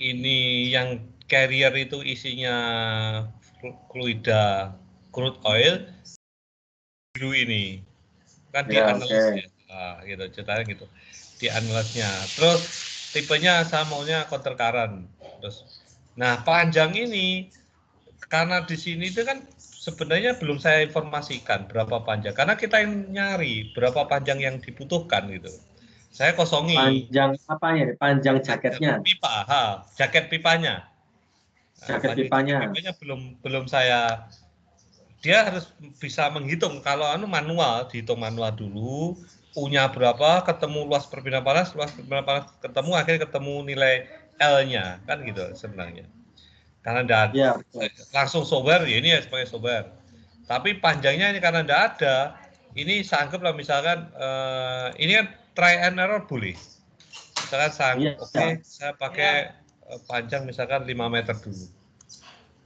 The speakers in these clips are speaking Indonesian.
ini yang carrier itu isinya fluida crude oil, biru ini kan di analis ya, gitu ceritanya gitu di analisnya. Terus tipenya saya maunya counter current. Terus, nah panjang ini karena di sini itu kan sebenarnya belum saya informasikan berapa panjang, karena kita yang nyari berapa panjang yang dibutuhkan gitu. Saya kosongi. Panjang apa ya? Panjang jaketnya. Pipa, jaket pipanya. Jaket pipanya. Pipanya belum saya. Dia harus bisa menghitung. Kalau manual, dihitung manual dulu. Punya berapa, ketemu luas perpindahan panas, ketemu akhirnya ketemu nilai L-nya, kan gitu sebenarnya. Karena ya, langsung sober, ya ini ya sebagai sober. Tapi panjangnya ini karena tidak ada, ini saya anggaplah misalkan ini kan try and error boleh. Misalkan saya saya pakai panjang misalkan 5 meter dulu.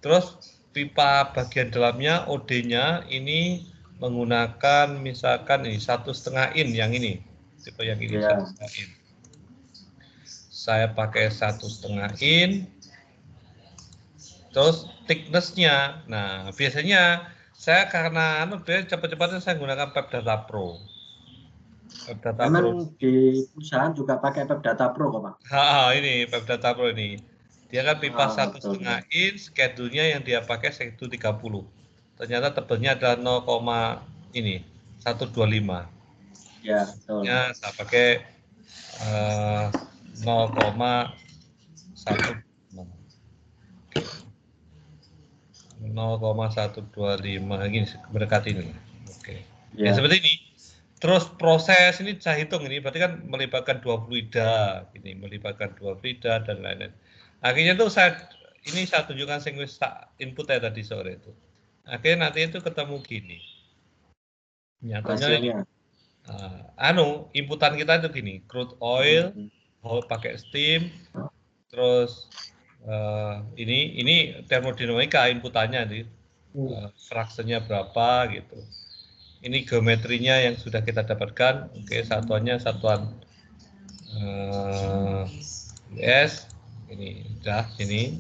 Terus pipa bagian dalamnya OD-nya ini menggunakan misalkan ini 1,5 in yang ini, tipe yang ini 1,5 in. Saya pakai 1,5 in. Terus thickness-nya, nah biasanya saya karena cepat-cepatnya saya gunakan PEP-Data Pro. PEP-Data Pro di perusahaan juga pakai PEP-Data Pro kok Pak? Ini PEP-Data Pro ini. Dia kan pipa 1,5 in, schedule-nya yang dia pakai schedule 30. Ternyata tebelnya adalah 125. Ya, betul. Ya, saya pakai 0,1 0,125 ini berdekati ini. Oke. Ya seperti ini. Terus proses ini saya hitung ini berarti kan melibatkan 2 fluida, ini melibatkan 2 fluida dan lain-lain. Akhirnya tuh saya tunjukkan sequence inputnya tadi sore itu. Akhirnya nanti itu ketemu gini. Nyatanya inputan kita itu gini, crude oil, pakai steam, terus ini termodinamika inputannya nih, fraksinya berapa gitu. Ini geometrinya yang sudah kita dapatkan. Oke, satuannya satuan US. Ini sudah ini.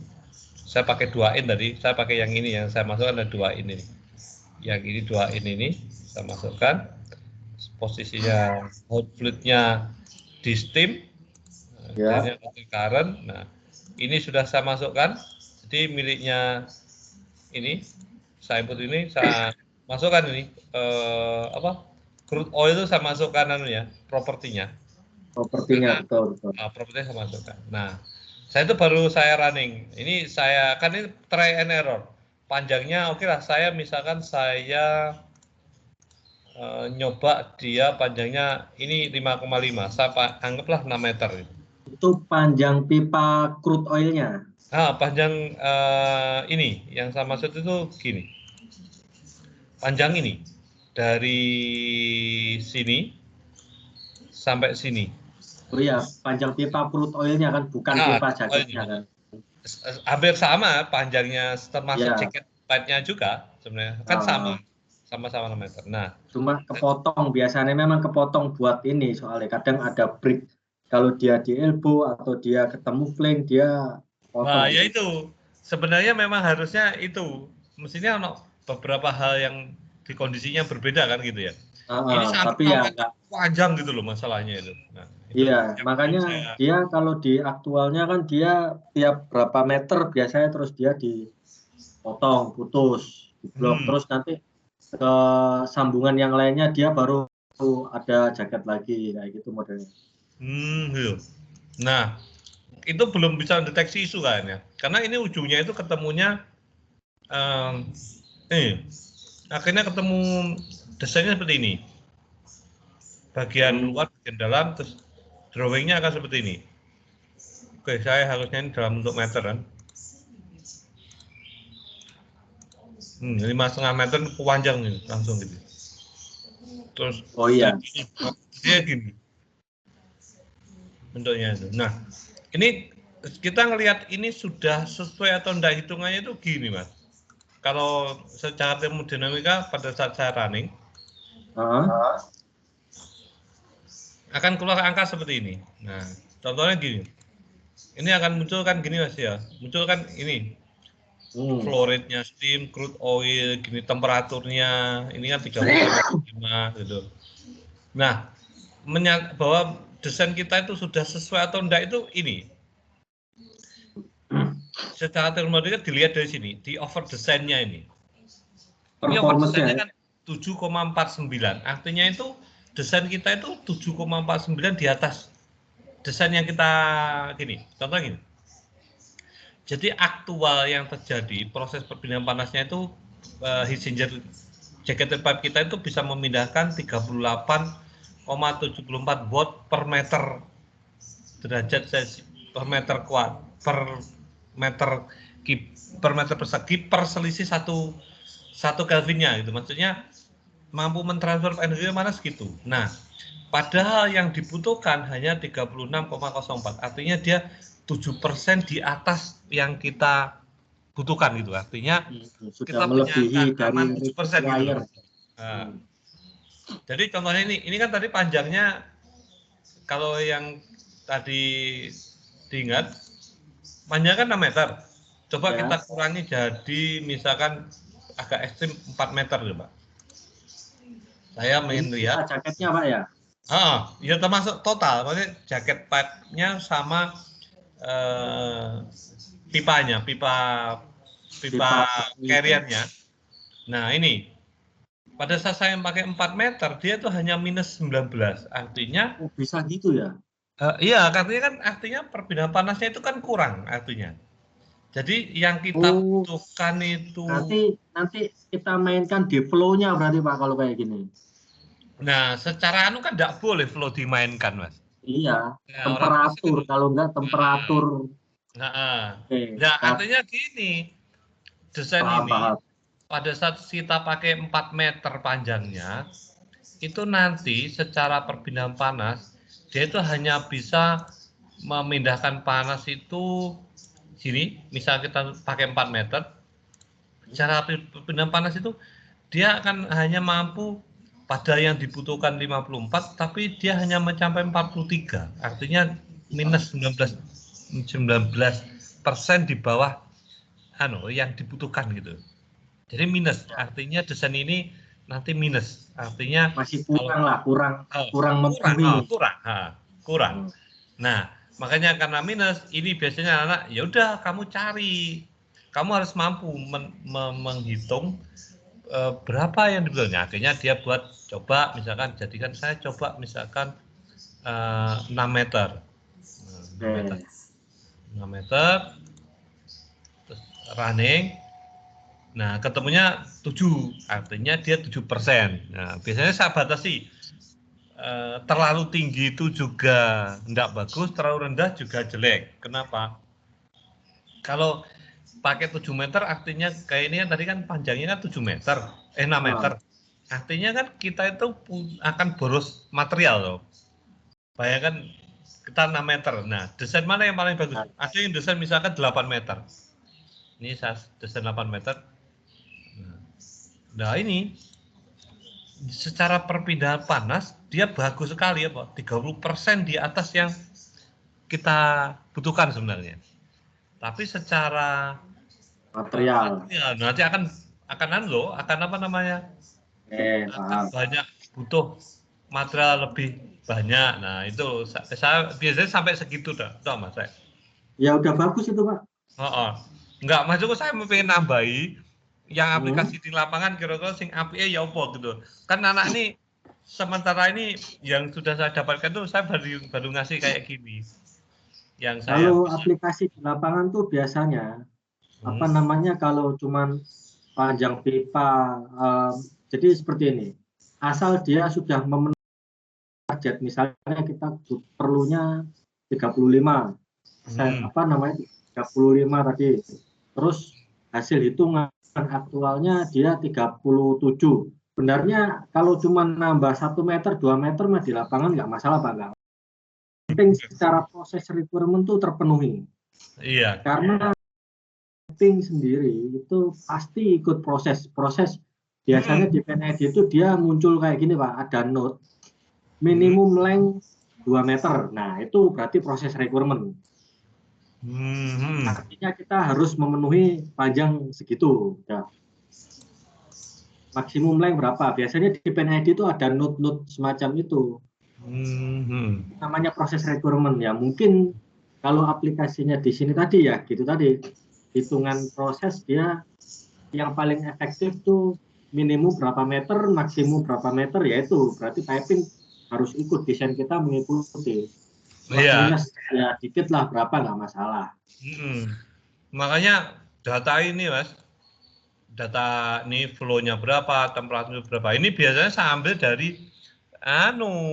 Saya pakai 2 in tadi. Saya pakai yang ini yang saya masukkan ada 2 in ini. Yang ini 2 in ini saya masukkan. Posisinya hot fluidnya di steam. Jadi current. Nah, ini sudah saya masukkan. Jadi miliknya ini saya input ini saya masukkan ini crude oil itu saya masukkan propertinya betul. Propertinya saya masukkan. Nah, saya itu baru saya running. Ini saya kan ini try and error. Panjangnya oke lah, saya misalkan saya nyoba dia panjangnya ini 5,5. Saya anggaplah 6 meter. Itu panjang pipa crude oilnya. Panjang ini yang saya maksud itu gini. Panjang ini dari sini sampai sini. Oh iya, panjang pipa crude oilnya kan, bukan pipa jaketnya kan. Hampir sama panjangnya, termasuk jaket pipe-nya juga sebenarnya kan sama-sama 6 meter. Nah, cuma kepotong, biasanya memang kepotong buat ini soalnya kadang ada break. Kalau dia di elbow atau dia ketemu flank dia potong. Nah, ya itu. Sebenarnya memang harusnya itu. Mestinya beberapa hal yang di kondisinya berbeda kan gitu ya. Ini tapi ya panjang gitu loh masalahnya itu. Nah, iya, makanya dia kalau di aktualnya kan dia tiap berapa meter biasanya terus dia dipotong, putus, diblok, terus nanti ke sambungan yang lainnya dia baru ada jaket lagi kayak gitu modelnya. Nah, itu belum bisa deteksi isu kan ya, karena ini ujungnya itu ketemunya akhirnya ketemu desainnya seperti ini, bagian luar bagian dalam, terus drawingnya akan seperti ini. Oke, saya harusnya ini dalam bentuk meter kan, 5,5 meter panjang nih langsung gitu. Terus dia gini bentuknya itu. Nah, ini kita ngelihat ini sudah sesuai atau enggak hitungannya itu gini mas. Kalau secara termodinamika pada saat saya running akan keluar angka seperti ini. Nah, contohnya gini. ini akan muncul kan gini Mas ya. Muncul kan ini. Flow rate-nya steam, crude oil, gini temperaturnya, ini kan 30-5 gitu. Nah, bahwa desain kita itu sudah sesuai atau enggak itu ini. Secara termodinamika dilihat dari sini, di over desainnya ini. Ini over desainnya kan 7,49. Artinya itu desain kita itu 7,49 di atas desain yang kita gini. Contoh gini. Jadi aktual yang terjadi proses perpindahan panasnya itu heat exchanger jacket pipe kita itu bisa memindahkan 38,74 watt per meter derajat per meter kuat per meter persegi per selisih satu Kelvinnya gitu. Maksudnya mampu mentransfer energi panas gitu. Nah, padahal yang dibutuhkan hanya 36,04. Artinya dia 7% di atas yang kita butuhkan gitu. Artinya sudah kita punya aman 7% gitu. Nah, jadi contohnya ini kan tadi panjangnya kalau yang tadi diingat panjangnya kan 6 meter. Coba kita kurangi jadi misalkan agak ekstrim 4 meter coba. Saya main lihat. Jaketnya Pak ya? Ya termasuk total. Maksudnya jaket pipe-nya sama pipanya, pipa carrier-nya. Nah, ini pada saat saya pakai 4 meter, dia tuh hanya minus 19. Artinya bisa gitu ya? Iya, artinya kan perpindahan panasnya itu kan kurang artinya. Jadi yang kita butuhkan itu nanti kita mainkan di flow-nya berarti Pak kalau kayak gini. Nah, secara kan enggak boleh flow dimainkan, Mas. Iya, temperatur kalau enggak temperatur. Nah, artinya gini, desain ini pada saat kita pakai 4 meter panjangnya, itu nanti secara perpindahan panas, dia itu hanya bisa memindahkan panas itu sini, misal kita pakai 4 meter, secara perpindahan panas itu dia akan hanya mampu pada yang dibutuhkan 54, tapi dia hanya mencapai 43. Artinya minus 19% di bawah yang dibutuhkan gitu. Jadi minus. Artinya desain ini nanti minus. Artinya masih kurang memenuhi. Kurang. Nah, makanya karena minus ini biasanya anak ya udah kamu cari. Kamu harus mampu menghitung berapa yang dibutuhkan. Akhirnya dia buat coba misalkan jadikan saya coba misalkan 6 meter. 6 meter terus running. Nah, ketemunya 7, artinya dia 7%. Nah, biasanya saya batasi terlalu tinggi itu juga enggak bagus, terlalu rendah juga jelek. Kenapa? Kalau pakai 7 meter artinya kayak ini kan tadi kan panjangnya kan 7 meter, 6 meter. Artinya kan kita itu akan boros material loh. Bayangkan kita 6 meter. Nah, desain mana yang paling bagus? Ada yang desain misalkan 8 meter. Ini saya desain 8 meter. Nah, ini secara perpindahan panas dia bagus sekali ya, Pak. 30% di atas yang kita butuhkan sebenarnya. Tapi secara material nanti akan apa namanya? Akan banyak butuh material lebih banyak. Nah, itu saya biasanya sampai segitu dah, Mas. Ya udah bagus itu, Pak. Enggak, maksudku saya mau pengen nambahi yang aplikasi di lapangan kira-kira sing API ya apa gitu. Kan anak ini sementara ini yang sudah saya dapatkan tuh saya baru ngasih kayak gini. Yang saya kalau aplikasi di lapangan tuh biasanya apa namanya kalau cuman panjang pipa jadi seperti ini. Asal dia sudah memenuhi target, misalnya kita perlunya 35 apa namanya 35 tadi. Terus hasil hitungan aktualnya dia 37. Sebenarnya kalau cuma nambah 1 meter 2 meter mah di lapangan nggak masalah Pak. Nggak penting secara proses requirement itu terpenuhi. Iya. Karena piping sendiri itu pasti ikut proses biasanya di PNID itu dia muncul kayak gini Pak, ada note minimum length 2 meter. Nah, itu berarti proses requirement. Artinya kita harus memenuhi panjang segitu. Ya. Maksimum length berapa? Biasanya di PNID itu ada node-node semacam itu. Namanya proses requirement ya. Mungkin kalau aplikasinya di sini tadi ya, gitu tadi. Hitungan proses dia yang paling efektif tuh minimum berapa meter, maksimum berapa meter, yaitu berarti piping harus ikut, desain kita mengikuti. Plus minus ya dikit lah berapa nggak masalah. Makanya data ini Mas, data ini flow-nya berapa, temperatur berapa, ini biasanya saya ambil dari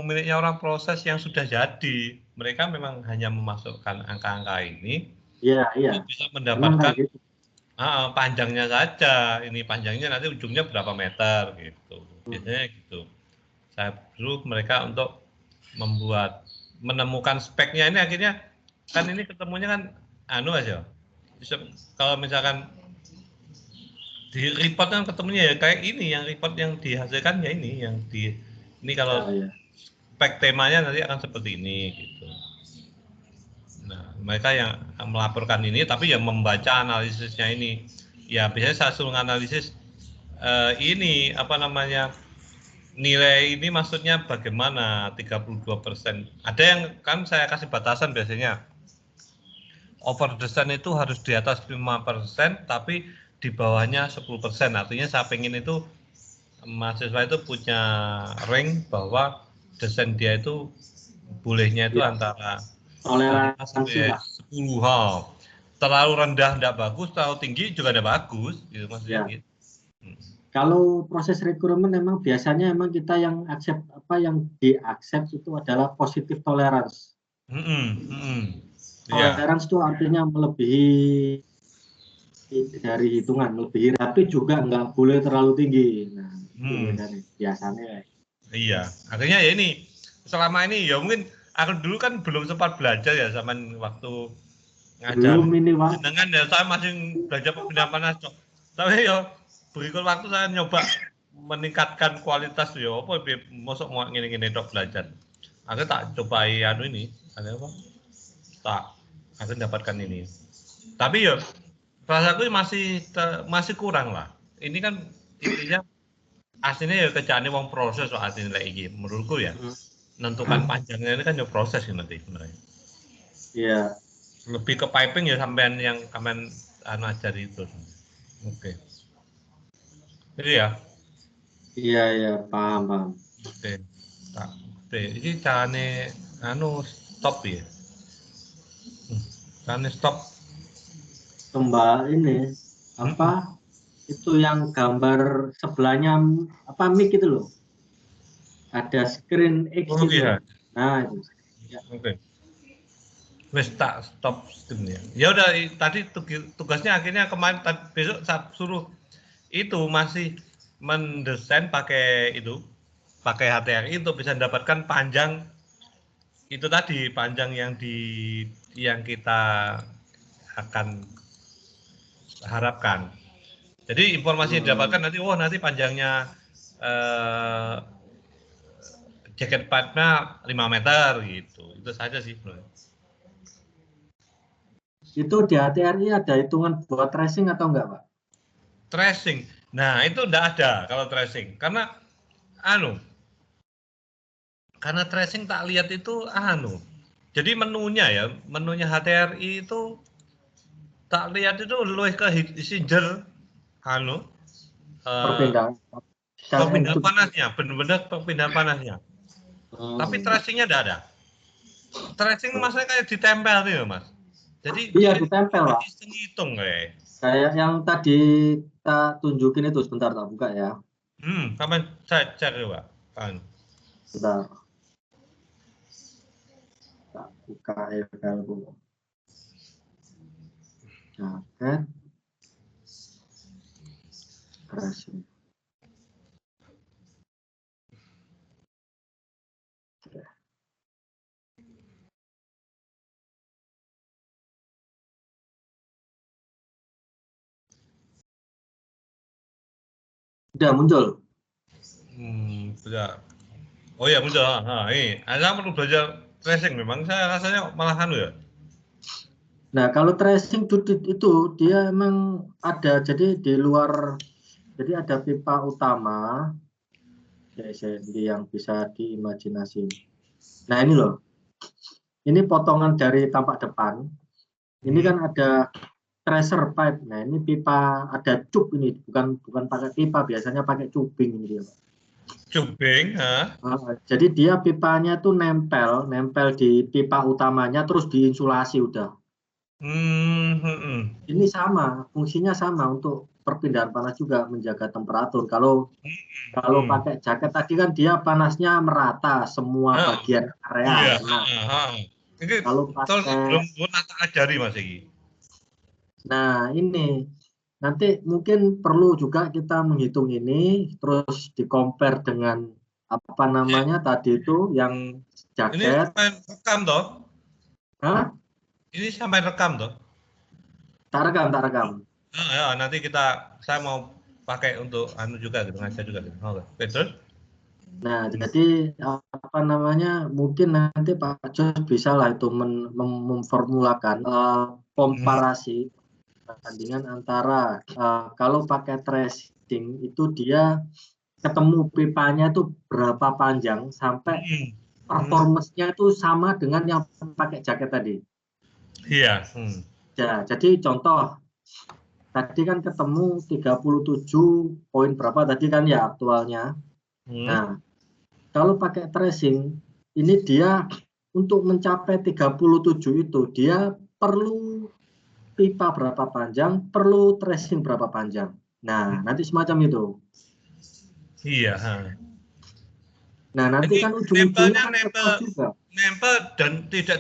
miliknya orang proses yang sudah jadi. Mereka memang hanya memasukkan angka-angka ini, iya. bisa mendapatkan gitu. Panjangnya saja. Ini panjangnya nanti ujungnya berapa meter gitu. Biasanya gitu. Saya suruh mereka untuk menemukan speknya. Ini akhirnya kan ini ketemunya kan aja. Kalau misalkan di report kan ketemunya ya kayak ini, yang report yang dihasilkan ya ini kalau spek temanya nanti akan seperti ini gitu. Nah, mereka yang melaporkan ini tapi yang membaca analisisnya ini. Ya biasanya saya suruh analisis ini apa namanya, nilai ini maksudnya bagaimana 32%. Ada yang kan saya kasih batasan biasanya. Over design itu harus di atas 5%, tapi di bawahnya 10%. Artinya saya pengen itu mahasiswa itu punya rank bahwa desain dia itu bolehnya itu antara 5 sampai 10. Terlalu rendah tidak bagus, terlalu tinggi juga tidak bagus, gitu maksudnya. Gitu. Kalau proses rekrutmen memang biasanya memang kita yang accept yang di-accept itu adalah positive tolerance. Tolerance itu artinya melebihi dari hitungan, melebihi, tapi juga nggak boleh terlalu tinggi. Nah, itu biasanya. Iya, akhirnya ya ini selama ini ya mungkin aku dulu kan belum sempat belajar ya zaman waktu ngajar. Belum ini Pak. Sedangkan ya saya masih belajar perpindahan panas cok. Tapi ya berikut waktu saya nyoba meningkatkan kualitas ya apa masuk mau ngene-ngene dok belajar. Aku tak cobai ini, ada apa? Aku dapatkan ini. Tapi ya rasaku masih kurang lah. Ini kan intinya aslinya ya kerjaannya wong proses soal aslinya lagi menurutku ya. Menentukan panjangnya ini kan ya proses nanti sebenarnya. Iya. Lebih ke piping ya sampean yang kalian ajari itu. Oke. Jadi ya. Iya, paham. Oke. Ini carane stop ya. Carane stop. Mbak ini apa? Itu yang gambar sebelahnya apa mic itu loh. Ada screen X itu. Iya. Nah, itu. Ya. Oke. Wes tak stop screen ya. Ya udah tadi tugasnya akhirnya kemarin besok saya suruh itu masih mendesain pakai HTRI untuk bisa mendapatkan panjang itu tadi, panjang yang kita akan harapkan. Jadi informasi yang didapatkan nanti panjangnya jacket pipe-nya 5 meter gitu. Itu saja sih. Itu di HTRI ada hitungan buat tracing atau enggak, Pak? Tracing. Nah, itu enggak ada kalau tracing. Karena karena tracing tak lihat itu Jadi menunya HTRI itu tak lihat itu lebih ke Singer perpindahan panasnya, benar-benar perpindahan panasnya. Tapi tracingnya enggak ada. Tracing maksudnya kayak ditempel tuh Mas. Jadi iya ditempel Pak. Hitung kayak. Kayak yang tadi kita tunjukin itu, sebentar tak buka ya. Kapan saya cari Pak? Sebentar. Tak buka file dulu. Jaket. Tracing. Sudah muncul. Sudah. Oh ya muncul. Ini, saya perlu belajar tracing memang saya rasanya malah ya. Nah, kalau tracing duct itu dia emang ada, jadi di luar, jadi ada pipa utama, yang bisa diimajinasi. Nah, ini loh, ini potongan dari tampak depan. Ini kan ada tracer pipe. Nah, ini pipa, ada cup ini, bukan pakai pipa, biasanya pakai cubing ini dia. Cubing, Jadi dia pipanya tuh nempel di pipa utamanya, terus diinsulasi udah. Ini sama, fungsinya sama untuk perpindahan panas juga, menjaga temperatur. Kalau pakai jaket tadi kan dia panasnya merata semua bagian area iya. kena. Ini Kalau terus pakai, belum tak ajari Mas Iki. nah ini nanti mungkin perlu juga kita menghitung ini, terus di-compare dengan apa namanya tadi itu yang Ini jaket. sampai rekam toh? Hah? Ini sampai rekam toh? Tak rekam, tak rekam. Ya, nanti saya mau pakai untuk anu juga gitu, ngajar juga gitu. Oke, terus? Nah, jadi apa namanya, mungkin nanti Pak Jos bisa lah itu memformulakan komparasi perbandingan antara kalau pakai tracing itu dia ketemu pipanya itu berapa panjang sampai performance-nya itu sama dengan yang pakai jaket tadi. Iya. Ya, jadi contoh tadi kan ketemu 37 poin berapa tadi kan ya aktualnya. Nah, kalau pakai tracing, ini dia untuk mencapai 37 itu, dia perlu pipa berapa panjang, perlu tracing berapa panjang. Nah, nanti semacam itu. Iya. Nah, nanti Ini kan ujung-ujungnya nempelnya kan ke cost juga. nempel dan tidak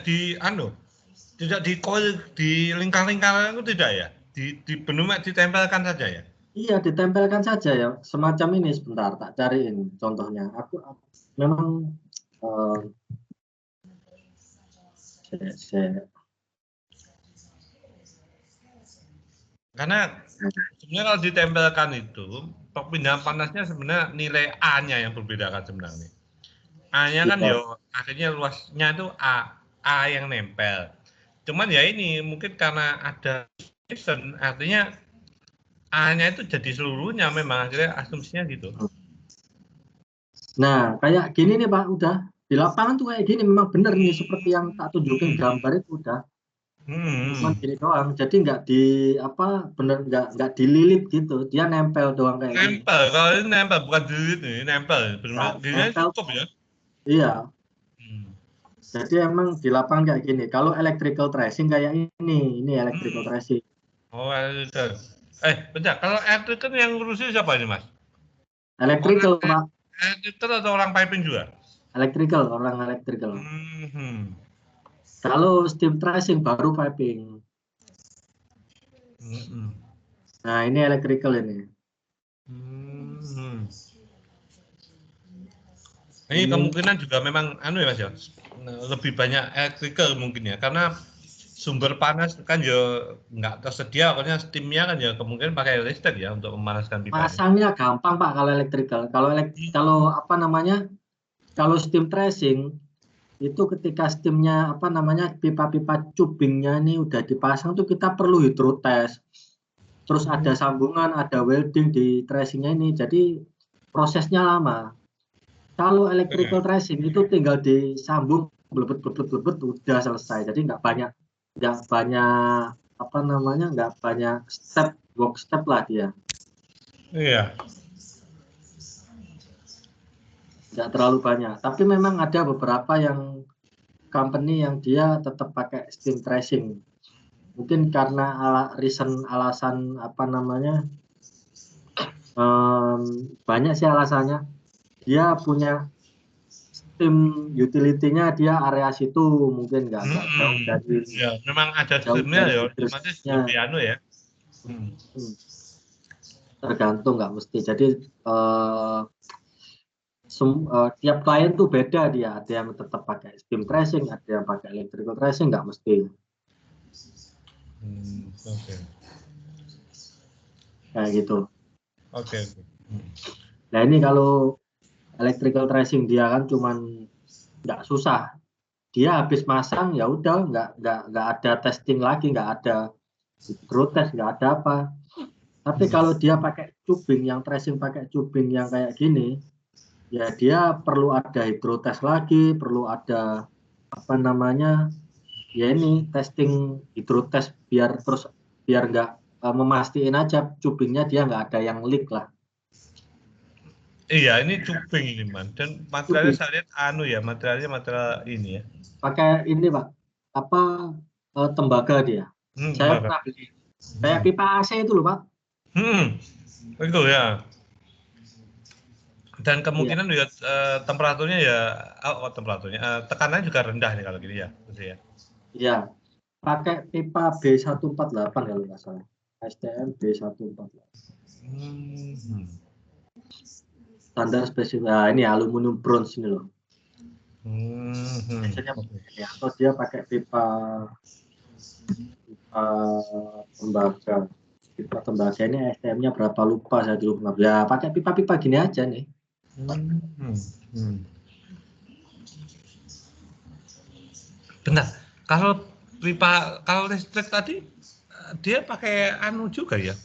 tidak di coil, di lingkar-lingkaran itu tidak ya? Di benua ditempelkan saja ya? Iya, ditempelkan saja ya. Semacam ini, sebentar, tak cariin contohnya. Aku memang eh, Karena sebenarnya kalau ditempelkan itu, perpindahan panasnya sebenarnya nilai A-nya yang berbeda kan sebenarnya. A-nya kan iya. yo akhirnya luasnya itu A yang nempel. Cuman ya ini mungkin karena ada season, artinya A-nya itu jadi seluruhnya memang akhirnya asumsinya gitu. Nah, kayak gini nih Pak, udah di lapangan tuh kayak gini memang benar nih seperti yang tak tunjukin gambar itu udah. Cuman Hmm. gini doang, jadi nggak di apa bener nggak dililit gitu, dia nempel doang kayak gini. Nempel, kalau ini nempel bukan dilit nih, nempel. Nah, Benar-benar gini nempel, cukup ya. iya. Hmm. Jadi emang di lapangan kayak gini. Kalau electrical tracing kayak ini electrical Hmm. tracing. Oh, editor. Bentar, kalau editor yang ngurusin siapa ini, Mas? Orang Electrical Pak, editor atau orang piping juga? electrical orang electrical. Hmm. Kalau steam tracing baru piping. Hmm. Nah ini electrical ini. Hmm. Ini Ini kemungkinan juga memang anu ya Mas ya, lebih banyak electrical mungkin ya, karena sumber panas kan ya nggak tersedia, pokoknya steamnya kan ya kemungkinan pakai listrik ya untuk memanaskan pipanya. pasangnya gampang Pak kalau electrical. Kalau apa namanya? Kalau steam tracing itu ketika steamnya apa namanya pipa-pipa cubingnya ini udah dipasang tuh kita perlu hidrotest. Terus ada sambungan, ada welding di tracingnya ini. Jadi prosesnya lama. Kalau electrical tracing itu tinggal disambung blebet blebet blebet udah selesai. Jadi nggak banyak apa namanya nggak banyak work step lah dia. Iya. Nggak terlalu banyak. Tapi memang ada beberapa yang company yang dia tetap pakai steam tracing. Mungkin karena alasan apa namanya banyak sih alasannya. Dia punya steam utility-nya dia area situ mungkin nggak jauh dari Ya, memang ada steamnya ya, otomatis lebih industri-nya. anu ya. Tergantung nggak mesti. Jadi tiap klien tuh beda dia. Ada yang tetap pakai steam tracing, ada yang pakai electrical tracing nggak mesti. Oke. Kayak gitu. Oke. Nah ini kalau electrical tracing dia kan cuman nggak susah. dia habis masang ya udah nggak ada testing lagi, nggak ada hidrotest, nggak ada apa. Tapi kalau dia pakai tubing, yang tracing pakai tubing yang kayak gini, ya dia perlu ada hidrotest lagi, perlu ada apa namanya, ya ini testing hidrotest biar nggak memastikan aja tubingnya dia nggak ada yang leak lah. Iya, ini cuping ini man. Dan materialnya saya lihat materialnya material ini ya. Pakai ini Pak, apa tembaga dia. Saya pernah beli kayak pipa AC itu loh Pak. Itu ya. Dan kemungkinan juga temperaturnya ya, temperaturnya, tekanannya juga rendah nih kalau gini ya, ya. Iya, pakai pipa B148 kalau nggak salah. STM B148. Standar spesifik. Nah, ini aluminium bronze ini loh. Biasanya ya, atau dia pakai pipa tembaga. Pipa tembaga ini STM-nya berapa lupa saya dulu pernah. Ya pakai pipa-pipa gini aja nih. Benar. Kalau listrik tadi dia pakai anu juga ya.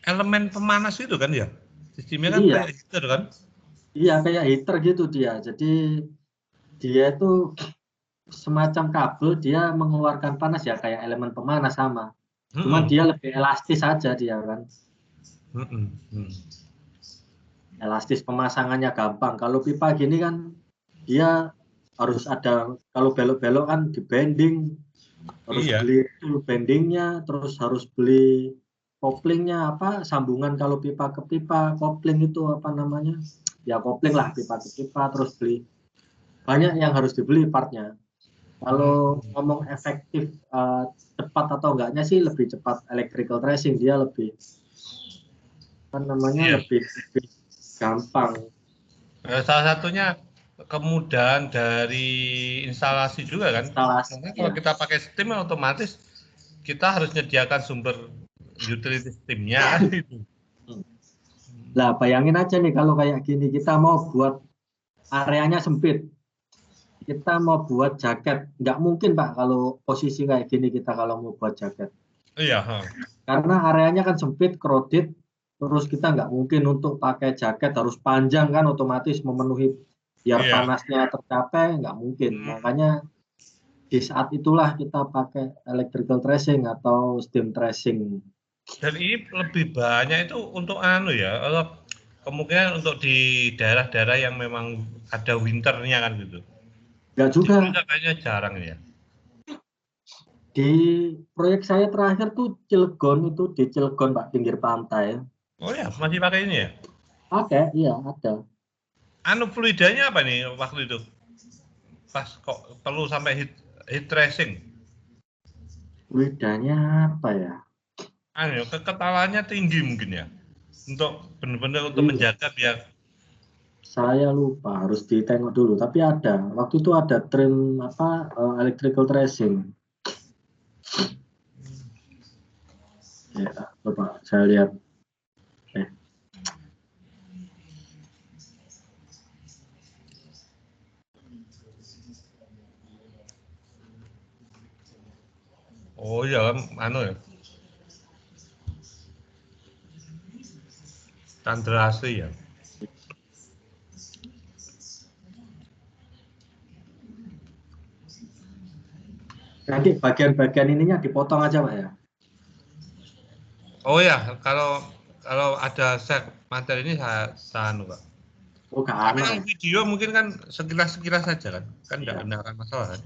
Elemen pemanas itu kan ya. Sistemnya kan kayak heater kan? Iya, kayak heater gitu dia. Jadi dia itu semacam kabel, dia mengeluarkan panas ya kayak elemen pemanas sama. Cuman dia lebih elastis aja dia kan. Elastis, pemasangannya gampang. Kalau pipa gini kan dia harus ada, kalau belok-belok kan di bending, harus beli tool bendingnya, terus harus beli koplingnya, apa sambungan kalau pipa ke pipa, kopling itu apa namanya? Ya kopling lah, pipa ke pipa, terus beli. Banyak yang harus dibeli partnya. Kalau ngomong efektif cepat atau enggaknya sih lebih cepat electrical tracing, dia lebih apa namanya, lebih gampang. Salah satunya kemudahan dari instalasi juga kan. Karena kalau kita pakai steam otomatis kita harus menyediakan sumber utility steamnya. Lah bayangin aja nih kalau kayak gini kita mau buat areanya sempit, kita mau buat jaket, nggak mungkin Pak kalau posisi kayak gini kita kalau mau buat jaket. Iya. Karena areanya kan sempit, crowded, terus kita nggak mungkin untuk pakai jaket harus panjang kan, otomatis memenuhi biar panasnya tercapai, nggak mungkin. Makanya di saat itulah kita pakai electrical tracing atau steam tracing. Dan ini lebih banyak itu untuk ya, kemungkinan untuk di daerah-daerah yang memang ada winternya kan gitu. Nggak juga. Kayaknya jarang ya. Di proyek saya terakhir tuh Cilegon, itu di Cilegon Pak, pinggir pantai. Oh ya, masih pakai ini ya? Pakai, iya ada. Fluidanya apa nih waktu itu? Pas kok perlu sampai heat tracing? Fluidanya apa ya? Kekentalannya tinggi mungkin ya? Untuk benar-benar untuk menjaga biar. Saya lupa, harus ditengok dulu. Tapi ada, waktu itu ada trim apa electrical tracing. Ya, coba saya lihat. Oh iya, ya. Tandrasri ya. Nanti bagian-bagian ininya dipotong aja Pak ya. Oh ya, kalau ada set materi ini saya Pak. Oh, tapi kalau video mungkin kan sekilas saja kan, nggak akan masalah kan?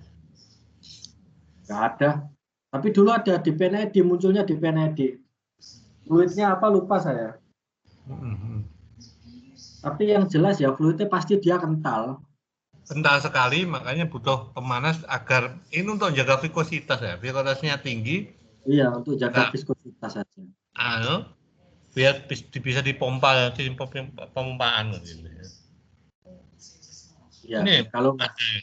Nggak ada. Tapi dulu ada di PNED, munculnya di PNED. Fluidnya apa lupa saya. Tapi yang jelas ya fluidnya pasti dia kental. Kental sekali, makanya butuh pemanas agar ini untuk jaga viskositas ya, viskositasnya tinggi. Iya, untuk jaga viskositas saja. Biar bisa dipompa, pemompaan gitu. Ya, ini kalau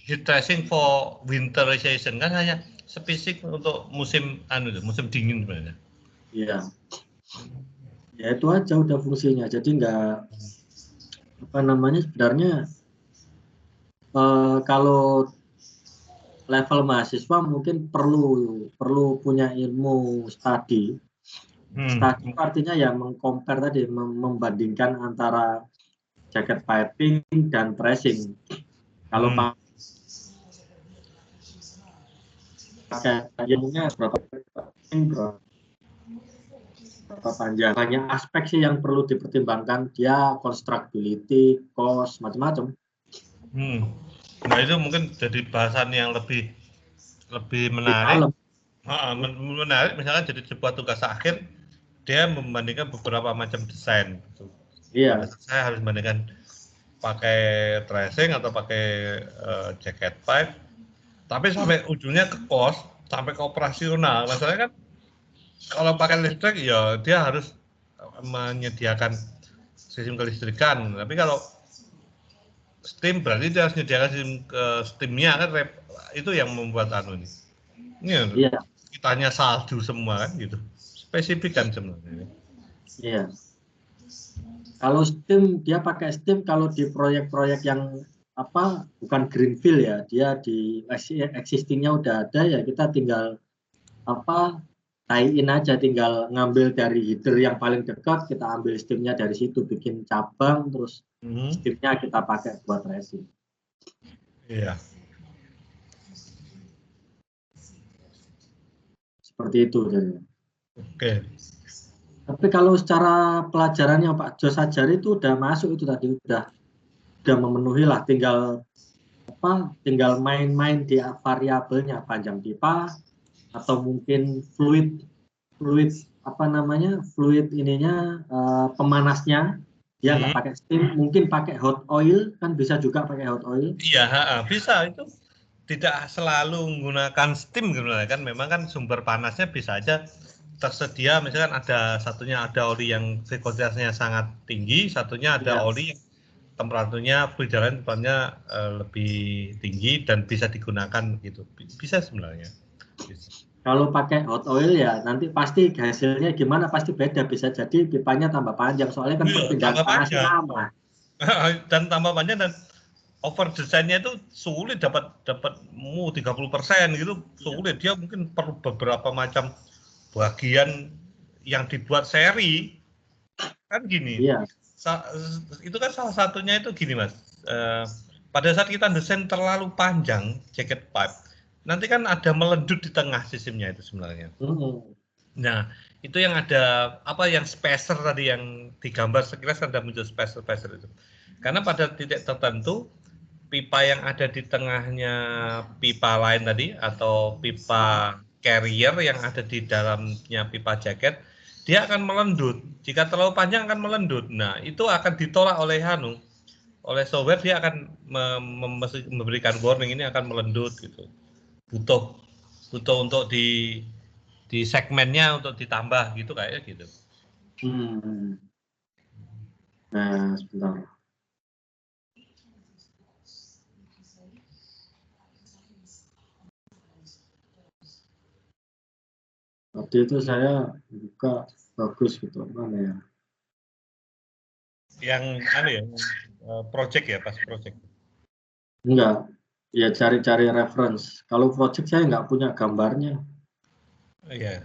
heat tracing for winterization kan hanya spesifik untuk musim musim dingin sebenarnya. Iya. Ya itu aja udah fungsinya. Jadi nggak apa namanya sebenarnya kalau level mahasiswa mungkin perlu punya ilmu studi. Studi artinya ya mengcompare tadi, membandingkan antara jacket piping dan tracing. Kalau pakai ilmunya berapa panjang, banyak aspek sih yang perlu dipertimbangkan, dia constructability, cost, macam-macam. Nah itu mungkin jadi bahasan yang lebih menarik. Menarik, misalkan jadi sebuah tugas akhir, dia membandingkan beberapa macam desain. Iya. Saya harus membandingkan pakai tracing atau pakai jacket pipe, tapi sampai ujungnya ke cost, sampai ke operasional. Masalahnya kan kalau pakai listrik ya dia harus menyediakan sistem kelistrikan, tapi kalau steam berarti dia harus menyediakan sistem steamnya kan, itu yang membuat ini. Ini kitanya salju semua kan gitu. Spesifik kan sebenarnya. Iya. Kalau steam, dia pakai steam kalau di proyek-proyek yang bukan greenfield ya, dia di existingnya udah ada ya, kita tinggal tie-in aja, tinggal ngambil dari header yang paling dekat, kita ambil steamnya dari situ, bikin cabang, terus steamnya kita pakai buat racing. Iya. Seperti itu. Oke. Tapi kalau secara pelajarannya Pak Jos ajari itu udah masuk, itu tadi udah memenuhi lah, tinggal main-main di variabelnya, panjang pipa atau mungkin fluid ininya, pemanasnya dia nggak pakai steam, mungkin pakai hot oil, kan bisa juga pakai hot oil. Iya, bisa. Itu tidak selalu menggunakan steam kan, memang kan sumber panasnya bisa aja tersedia, misalkan satunya ada oli yang viscositasnya sangat tinggi, satunya ada oli yang temperaturnya perjalanan lebih tinggi dan bisa digunakan gitu. Bisa sebenarnya. Kalau pakai hot oil ya nanti pasti hasilnya gimana, pasti beda, bisa jadi pipanya tambah panjang soalnya kan perpindahan panasnya lama. Dan tambah panjang, dan over desainnya itu sulit dapat 30% gitu, sulit. Dia mungkin perlu beberapa macam bagian yang dibuat seri kan gini. Iya. Itu kan salah satunya itu gini Mas, pada saat kita desain terlalu panjang jacket pipe, nanti kan ada meledut di tengah sistemnya itu sebenarnya. Nah itu yang ada yang spacer tadi yang digambar sekilas, kan ada muncul spacer itu, karena pada titik tertentu pipa yang ada di tengahnya pipa lain tadi atau pipa carrier yang ada di dalamnya pipa jaket, dia akan melendut. Jika terlalu panjang akan melendut. Nah, itu akan ditolak oleh software, dia akan memberikan warning ini akan melendut gitu. Butuh untuk di segmennya untuk ditambah gitu kayaknya gitu. Nah, sebentar. Tadi itu saya buka bagus gitu, mana ya? Yang project ya, pas project. Enggak, ya cari-cari reference. Kalau project saya nggak punya gambarnya. Iya.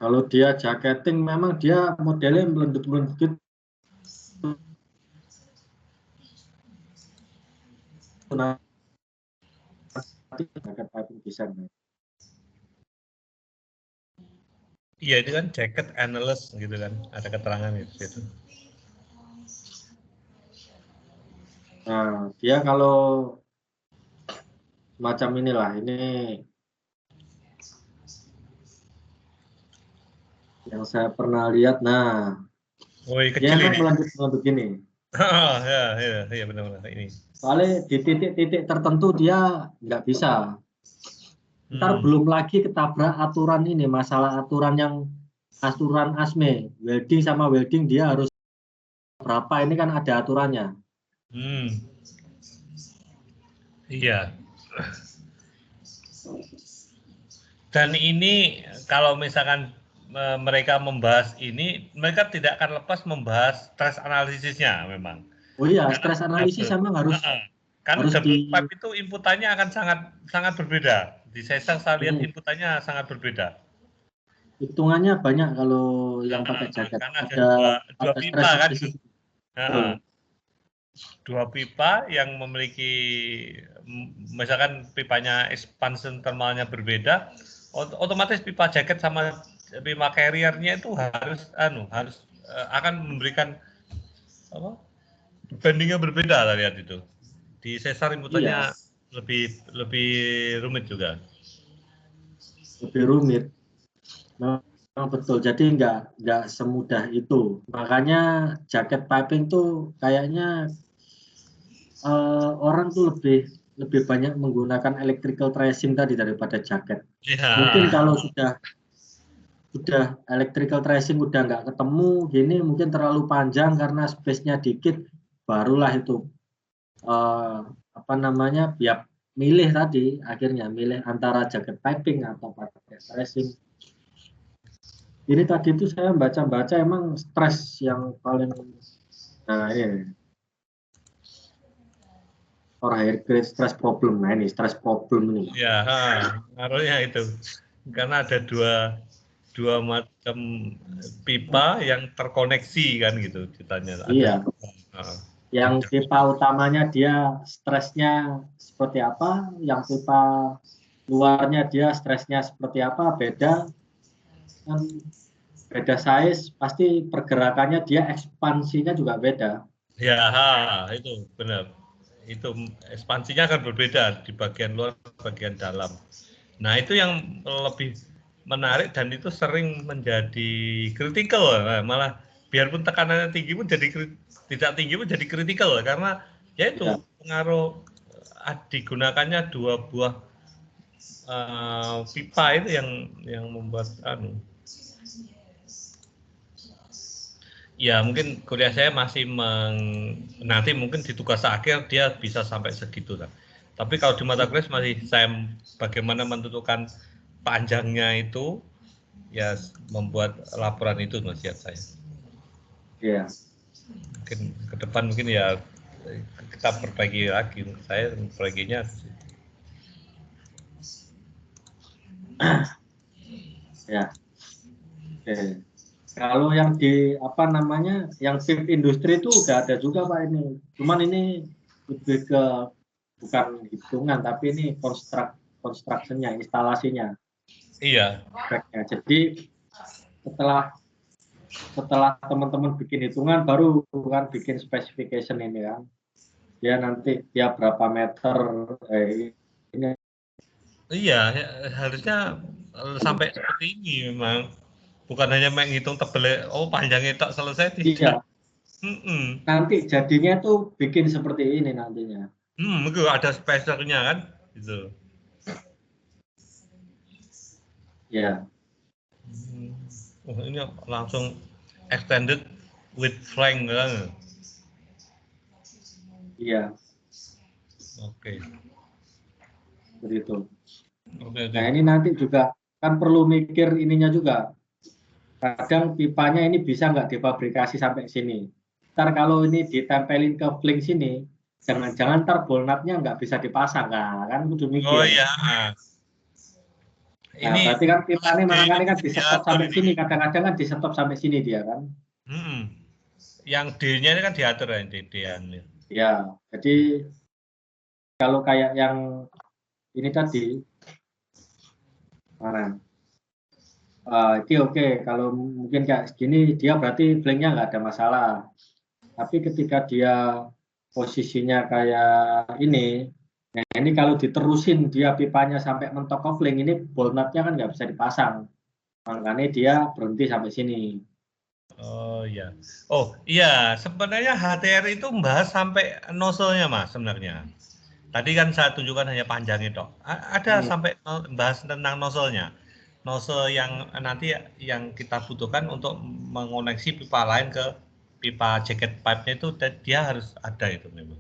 Kalau dia jacketing memang dia modelnya melendut-melendut gitu. Iya, itu kan jacket analyst gitu kan, ada keterangan itu. Nah, dia kalau macam inilah, ini yang saya pernah lihat. Nah, dia kan melendut gini. Ya benar-benar ini. Soalnya di titik-titik tertentu dia nggak bisa. Ntar belum lagi ketabrak aturan ini, masalah aturan ASME, welding sama welding dia harus berapa, ini kan ada aturannya. Iya. Dan ini kalau misalkan mereka membahas ini, mereka tidak akan lepas membahas stress analisisnya memang. Oh iya, stress analisis sama harus kan harus double pipe itu inputannya akan sangat berbeda. Di Caesar saya lihat inputannya sangat berbeda. Hitungannya banyak kalau yang pakai jaket. Karena ada dua pipa kan. Dua pipa yang memiliki, misalkan pipanya expansion thermalnya berbeda, otomatis pipa jaket sama pipa carriernya itu harus akan memberikan apa? Bandingnya berbeda, lihat itu. Di Caesar inputannya lebih rumit juga. Lebih rumit. Memang betul. Jadi nggak semudah itu. Makanya jaket piping tuh kayaknya orang tuh lebih banyak menggunakan electrical tracing tadi daripada jaket. Ya. Mungkin kalau sudah electrical tracing udah nggak ketemu gini, mungkin terlalu panjang karena space-nya dikit, barulah itu apa namanya, ya milih tadi, akhirnya milih antara jaket piping atau pakai tracing. Ini tadi itu saya baca-baca emang stres yang paling, nah ini or higher grade stress problem. Nah ini stress problem ini. Ya, ngaruhnya itu karena ada dua macam pipa yang terkoneksi kan gitu ceritanya. Iya. Yang pipa utamanya dia stresnya seperti apa, yang pipa luarnya dia stresnya seperti apa, beda kan, beda size, pasti pergerakannya dia ekspansinya juga beda. Ya, itu benar. Itu ekspansinya akan berbeda di bagian luar, bagian dalam. Nah, itu yang lebih menarik dan itu sering menjadi kritikal, malah biarpun tekanannya tinggi pun tidak tinggi pun jadi kritikal karena yaitu pengaruh digunakannya dua buah pipa itu yang membuat ya mungkin kuliah saya masih nanti mungkin di tugas akhir dia bisa sampai segitu lah. Tapi kalau di mata kuliah masih saya bagaimana menentukan panjangnya itu ya membuat laporan itu nasihat saya. Iya. Mungkin ke depan mungkin ya kita perbaiki lagi. Saya perbaikinya ya. Oke. Kalau yang di apa namanya, yang PIP industri itu udah ada juga Pak ini. Cuman ini lebih ke bukan hitungan tapi ini construction-nya, instalasinya. Iya. Jadi setelah teman-teman bikin hitungan baru kan bikin specification ini kan. Dia nanti dia berapa meter ini. Iya, harusnya sampai seperti ini memang. Bukan hanya menghitung tebelnya, panjangnya tak selesai tidak. Iya. Nanti jadinya tuh bikin seperti ini nantinya. Itu ada spacernya kan, gitu. Ya. Ini langsung extended with flank kan. Iya. Oke. Begitu. Nah ini nanti juga kan perlu mikir ininya juga. Kadang pipanya ini bisa nggak difabrikasi sampai sini. Ntar kalau ini ditempelin ke flank sini, jangan-jangan ntar bolnatnya nggak bisa dipasang, kan kudu mikir. Oh iya. Nah, berarti kan pipanya makanya kan di-stop sampai sini, kadang-kadang kan di-stop sampai sini dia kan. Yang D-nya ini kan diatur ya, D-an. Ya, jadi kalau kayak yang ini tadi, mana? Itu oke. Kalau mungkin kayak segini dia berarti flanknya nggak ada masalah. Tapi ketika dia posisinya kayak ini, nah ini kalau diterusin dia pipanya sampai mentok ke flank ini bolnatnya kan nggak bisa dipasang. Makanya dia berhenti sampai sini. Oh iya. Oh iya, sebenarnya HTR itu membahas sampai nozzle-nya Mas sebenarnya. Tadi kan saya tunjukkan hanya panjangnya dok. Ada sampai bahas tentang nozzle-nya. Nozzle yang nanti yang kita butuhkan untuk mengoneksi pipa lain ke pipa jacket pipe-nya itu dia harus ada itu memang.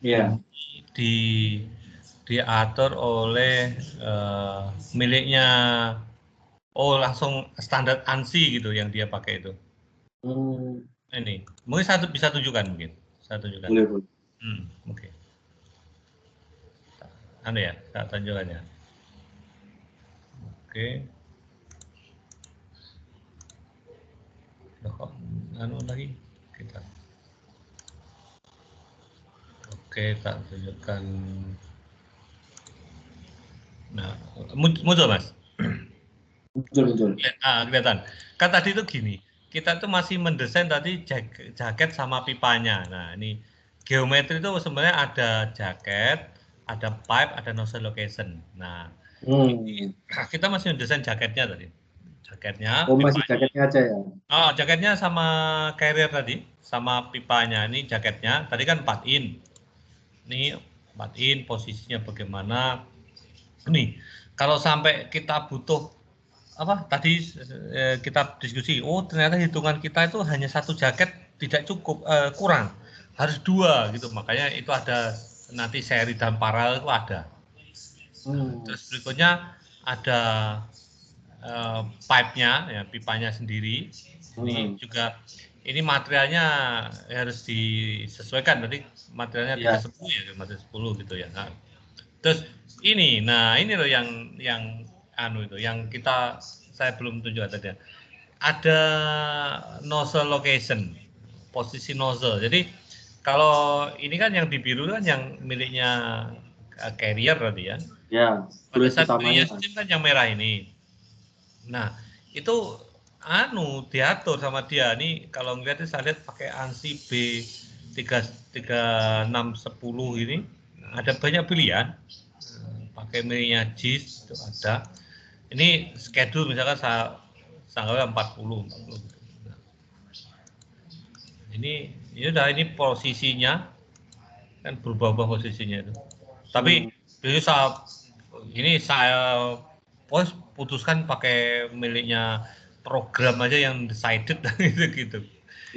Iya. Diatur oleh miliknya Oh, langsung standar ANSI gitu yang dia pakai itu. Ini mungkin bisa tunjukkan mungkin. Saya tunjukkan. Boleh. Oke. Anu ya, saya tunjukkan ya. Oke. Loh, anu lagi kita. Oke, tak tunjukkan. Nah, muncul Mas. Muncul. Kelihatan. Kan tadi itu gini, kita tuh masih mendesain tadi jaket sama pipanya. Nah, ini geometri itu sebenarnya ada jaket, ada pipe, ada nozzle location. Nah, ini, kita masih mendesain jaketnya tadi. Jaketnya, Oh, masih pipanya. jaketnya aja ya? Oh, jaketnya sama carrier tadi, sama pipanya. Ini jaketnya, tadi kan 4 in. Ini 4 in, posisinya bagaimana. Nih, kalau sampai kita butuh apa tadi kita diskusi, oh ternyata hitungan kita itu hanya satu jaket tidak cukup, kurang, harus 2 gitu, makanya itu ada nanti seri dan paralel itu ada. Terus berikutnya ada pipe-nya ya, pipanya sendiri. Ini juga ini materialnya harus disesuaikan, tadi materialnya 310 ya, material 10 gitu ya. Nah, terus ini, nah ini loh yang anu itu, yang saya belum tunjukkan tadi. Ada nozzle location, posisi nozzle. Jadi kalau ini kan yang di biru kan yang miliknya carrier tadi ya. Ya, Pada fluid saat utamanya miliknya kan. sistem kan yang merah ini. Nah, itu anu diatur sama dia. Nih kalau ngeliat saya lihat pakai ANSI B3610 ini ada banyak pilihan. Pakai miliknya JIS itu ada. Ini schedule misalkan tanggalnya 40. Nah, ini udah ini posisinya kan berubah-ubah posisinya itu. Tapi ini saya putuskan pakai miliknya program aja yang decided gitu.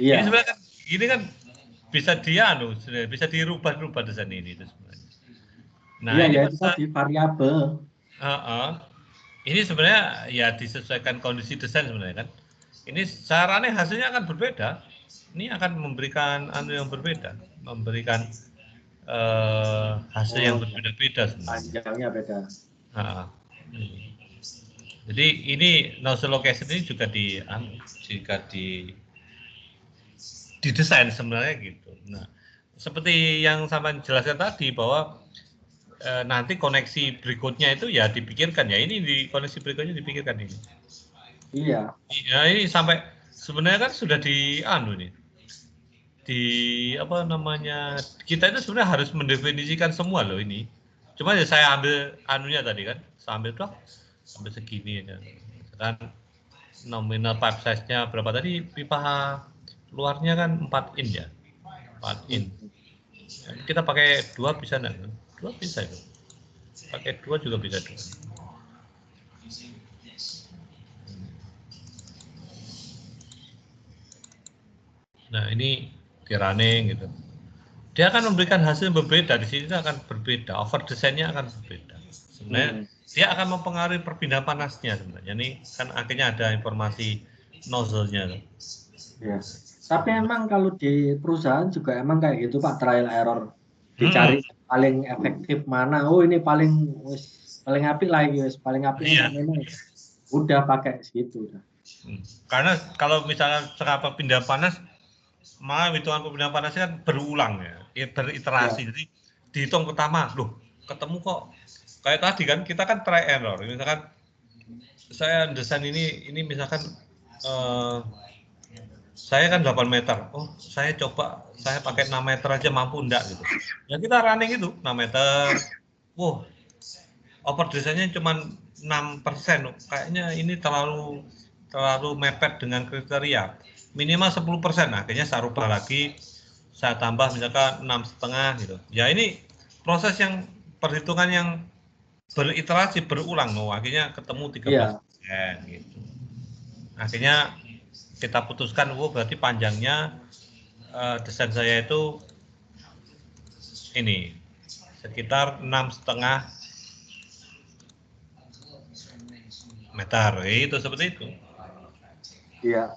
Ini Iya. sebenarnya kan ini kan bisa bisa dirubah-rubah desain ini itu sebenarnya. Nah, Iya, ini ya itu masa tadi variabel. ini sebenarnya ya disesuaikan kondisi desain sebenarnya kan. Ini caranya hasilnya akan berbeda. Ini akan memberikan yang berbeda, memberikan hasil yang berbeda-beda sebenarnya. Panjangnya beda. Jadi ini nozzle location ini juga didesain sebenarnya gitu. Nah, seperti yang sampai jelaskan tadi bahwa nanti koneksi berikutnya itu ya dipikirkan ya, ini di koneksi berikutnya dipikirkan ini. Iya. Ya ini sampai sebenarnya kan sudah nih. Di apa namanya? Kita itu sebenarnya harus mendefinisikan semua loh ini. Cuma ya saya ambil anunya tadi kan, saya ambil segini aja. Kan nominal pipe size-nya berapa tadi? Pipa luarnya kan 4 in ya. 4 in. Kita pakai 2 bisa enggak? 2 bisa itu. Pakai 2 juga bisa. Nah, ini di running gitu. Dia akan memberikan hasil yang berbeda, di sini akan berbeda, over desainnya akan berbeda. Sebenarnya dia akan mempengaruhi perpindahan panasnya sebenarnya. Ini kan akhirnya ada informasi nozzle-nya. Ya. Tapi emang kalau di perusahaan juga emang kayak gitu Pak, trial error. Dicari paling efektif mana. Oh ini paling apik lah ini, paling apik ini. Udah pakai segitu udah. Karena kalau misalnya secara perpindahan panas, malah hitungan perpindahan panasnya kan berulang ya, beriterasi. Jadi dihitung pertama, loh ketemu kok kayak tadi kan kita kan try error. Misalkan saya desain ini misalkan saya kan 8 meter. Oh, saya pakai 6 meter aja mampu enggak gitu. Ya kita running itu 6 meter. Wow, over desainnya cuma 6%. Kayaknya ini terlalu mepet dengan kriteria. Minimal 10%. Akhirnya saya rubah lagi, saya tambah misalkan 6,5 gitu. Ya ini proses yang perhitungan yang beriterasi berulang. Akhirnya ketemu 13% gitu. Akhirnya kita putuskan, berarti panjangnya desain saya itu ini sekitar 6,5 meter. Itu seperti itu. Iya.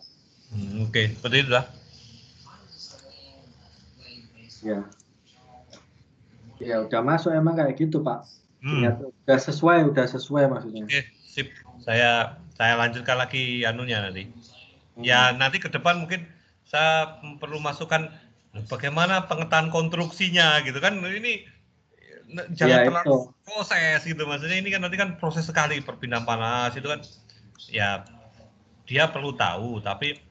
Oke, seperti itu lah. Ya. Ya udah masuk emang kayak gitu Pak. Udah sesuai maksudnya. Oke, sip. Saya lanjutkan lagi anunya nanti. Ya nanti ke depan mungkin saya perlu masukkan bagaimana pengetahuan konstruksinya gitu kan. Ini jangan terlalu proses gitu, maksudnya ini kan nanti kan proses sekali perpindahan panas itu kan, ya dia perlu tahu, tapi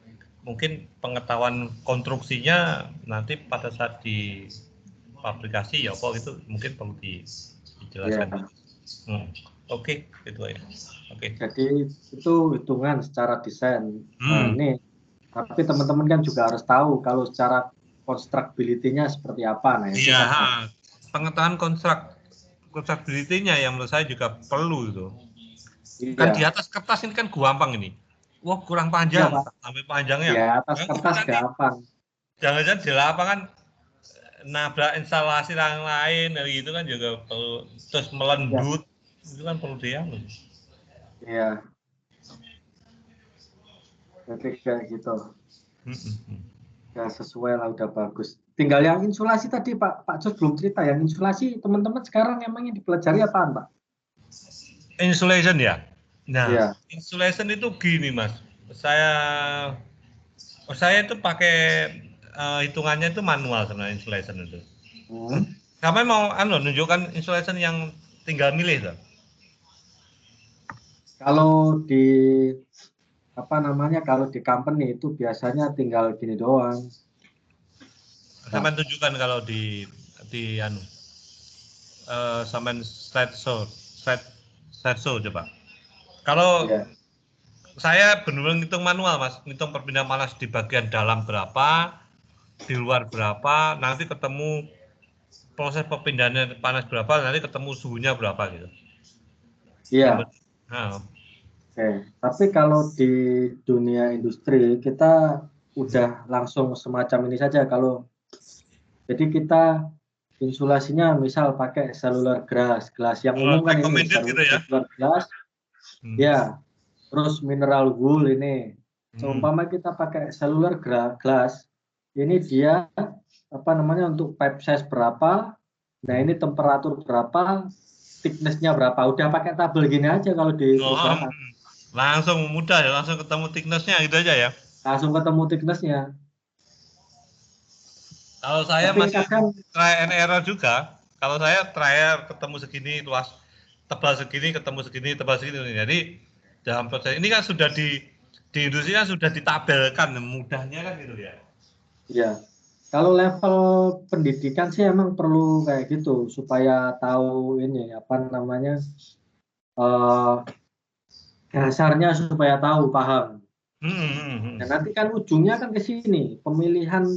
mungkin pengetahuan konstruksinya nanti pada saat di fabrikasi ya kok itu mungkin perlu dijelaskan. Oke, itu ya. Oke. Jadi itu hitungan secara desain. Nah, ini tapi teman-teman kan juga harus tahu kalau secara constructability-nya seperti apa. Nah, iya, pengetahuan constructability-nya yang menurut saya juga perlu itu. Iya. Kan di atas kertas ini kan gampang ini. Wah, kurang panjang, iya, sampai panjangnya. Ya, atas kertas gampang. Jangan-jangan di lapangan nabrak instalasi yang lain, gitu kan juga perlu, terus melendut, ya. Itu kan perlu diambil. Iya. Jadi kayak gitu. Ya sesuai lah, udah bagus. Tinggal yang insulasi tadi Pak Jos belum cerita. Yang insulasi teman-teman sekarang emangnya dipelajari apaan Pak? Insulation ya. Nah, ya. Insulation itu gini Mas. Saya itu pakai hitungannya itu manual sebenarnya insulation itu. Kamu mau nunjukkan insulation yang tinggal milih tuh? Kalau di kalau di company itu biasanya tinggal gini doang. Sampai tunjukkan kalau di sampai slide show coba. Kalau saya benar-benar ngitung manual Mas, ngitung perpindahan panas di bagian dalam berapa, di luar berapa, nanti ketemu proses perpindahan panas berapa, nanti ketemu suhunya berapa gitu. Iya. Oke, tapi kalau di dunia industri kita udah langsung semacam ini saja. Jadi kita insulasinya misal pakai cellular glass yang umum kan ini cellular glass, ya, terus mineral wool ini. Seumpama kita pakai cellular glass, ini dia untuk pipe size berapa, nah ini temperatur berapa, thickness-nya berapa, udah pakai tabel gini aja kalau di perusahaan. Langsung mudah ya, langsung ketemu thickness-nya gitu aja ya. Langsung ketemu thickness-nya. Kalau saya masih try and error juga. Kalau saya trial ketemu segini luas, tebal segini, ketemu segini, tebal segini. Jadi dalam proses ini kan sudah di industri kan sudah ditabelkan, mudahnya kan gitu ya. Iya. Kalau level pendidikan sih emang perlu kayak gitu supaya tahu ini dasarnya supaya tahu paham. Nah, nanti kan ujungnya kan ke sini pemilihan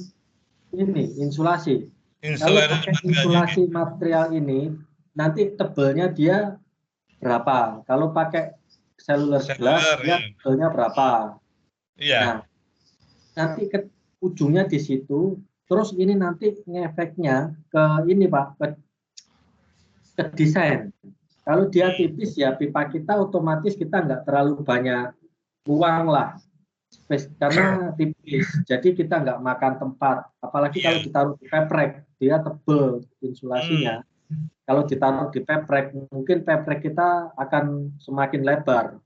ini insulasi. Kalau pakai insulasi material ini nanti tebelnya dia berapa? Kalau pakai cellular glass dia tebelnya berapa? Iya. Nah, nanti ke ujungnya di situ. Terus ini nanti ngefeknya ke ini Pak, ke desain. Kalau dia tipis ya pipa kita otomatis kita nggak terlalu banyak uang lah, karena tipis. Jadi kita nggak makan tempat. Apalagi kalau ditaruh di peprek, dia tebel insulasinya. Kalau ditaruh di peprek, mungkin peprek kita akan semakin lebar.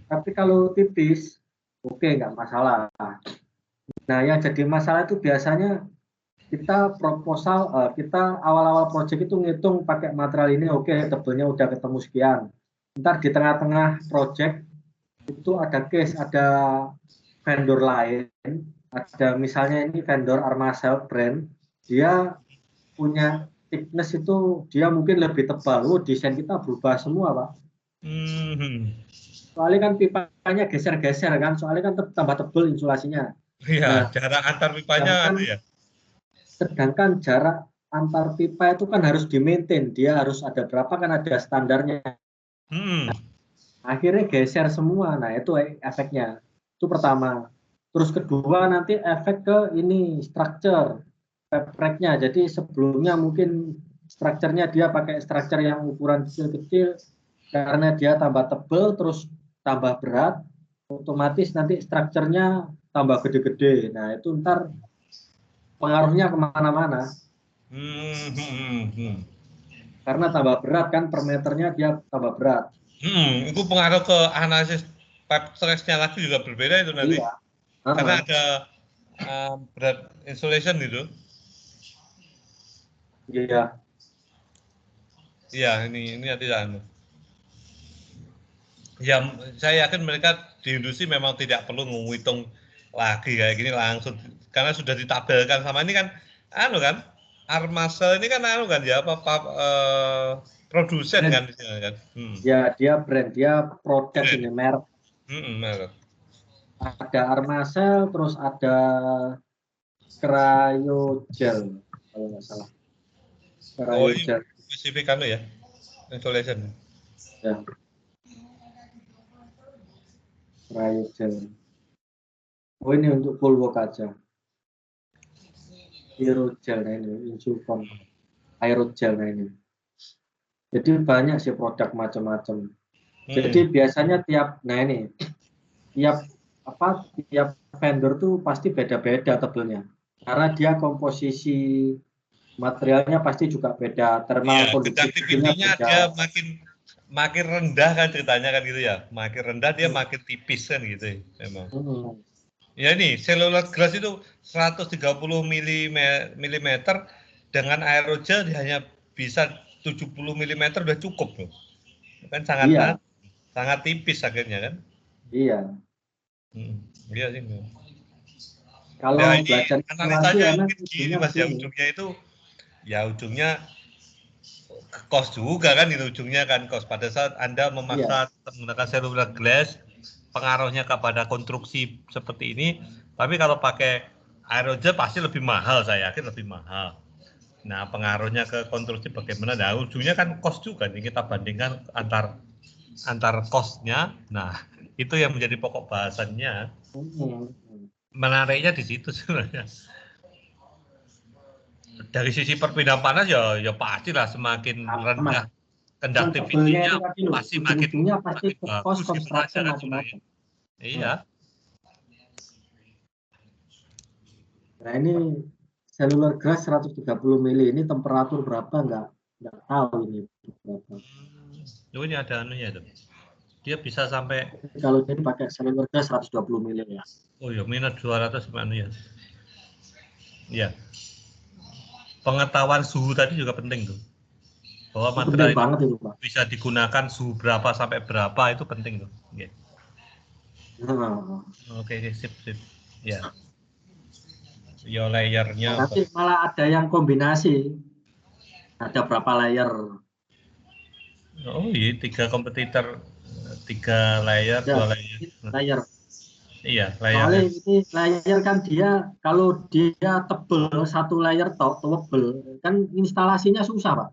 Tapi kalau tipis, oke, nggak masalah. Nah, yang jadi masalah itu biasanya kita proposal, kita awal-awal proyek itu ngitung pakai material ini, oke, tebelnya udah ketemu sekian. Ntar di tengah-tengah proyek itu ada case, ada vendor lain, ada misalnya ini vendor Armacell brand, dia punya thickness itu dia mungkin lebih tebal. Desain kita berubah semua, Pak. Soalnya kan pipanya geser-geser kan, soalnya kan tambah tebal insulasinya. Iya, jarak antar pipanya ada ya. Sedangkan jarak antar pipa itu kan harus di-maintain, dia harus ada berapa kan ada standarnya. Akhirnya geser semua, nah itu efeknya. Itu pertama. Terus kedua nanti efek ke ini structure, pepreknya. Jadi sebelumnya mungkin strukturnya dia pakai struktur yang ukuran kecil-kecil, karena dia tambah tebel terus tambah berat, otomatis nanti strukturnya tambah gede-gede. Nah itu ntar pengaruhnya kemana-mana. Karena tambah berat kan per meternya dia tambah berat. Itu pengaruh ke analisis pipe stress-nya lagi juga berbeda itu nanti. Iya. Karena ada berat insulation gitu. Iya. Iya, ini tidak anu. Ya, saya yakin mereka di industri memang tidak perlu menghitung lagi kayak gini langsung karena sudah ditabelkan sama ini kan anu kan Armasa ini kan anu kan ya produsen brand. kan Ya dia brand, dia produk ini merek. Merek. Ada Armacell, terus ada Cryogel kalau nggak salah. Cryogel. Spesifik anu ya insulation. Ya. Cryogel. Oh ini untuk pulwo kaca. Aerogel nah ini, Insulfon. Aerogel nah ini. Jadi banyak sih produk macam-macam. Jadi biasanya tiap vendor tuh pasti beda-beda tebelnya. Karena dia komposisi materialnya pasti juga beda, thermal conductivity-nya beda. Dia makin rendah kan ceritanya kan gitu ya. Makin rendah dia makin tipis kan gitu memang. Ya ini cellular glass itu 130 mm dengan aerogel hanya bisa 70 mm udah cukup loh. Kan sangat tipis akhirnya kan. Iya. Iya sih. Kalau ya, ini belajar analisanya mungkin gini Mas ya ujungnya cost juga kan itu ujungnya kan cost pada saat Anda memaksa menggunakan cellular glass pengaruhnya kepada konstruksi seperti ini tapi kalau pakai aerogel pasti lebih mahal saya yakin lebih mahal. Nah pengaruhnya ke konstruksi bagaimana? Nah ujungnya kan cost juga nih kita bandingkan antar costnya. Nah itu yang menjadi pokok bahasannya. Menariknya di situ sebenarnya. Dari sisi perpindahan panas ya pastilah semakin rendah conductivity-nya pasti makin cost construction macam-macam. Iya. Nah ini cellular glass 130 mili ini temperatur berapa nggak tahu ini berapa. Ini ada anunya tuh. Dia bisa sampai kalau jadi pakai cellular glass 120 mili ya. Oh ya minus 200 anu ya. Iya. Pengetahuan suhu tadi juga penting tuh. Bahwa material banget itu, Pak. Bisa digunakan suhu berapa sampai berapa itu penting tuh. Yeah. Oke, sip. Ya. Ya layernya. Nanti malah ada yang kombinasi. Ada berapa layer? Oh iya, 3 kompetitor, 3 layer, 2 layer. Layer. Iya, layer. Soalnya ini layer kan dia kalau dia tebel satu layer tebel kan instalasinya susah, Pak.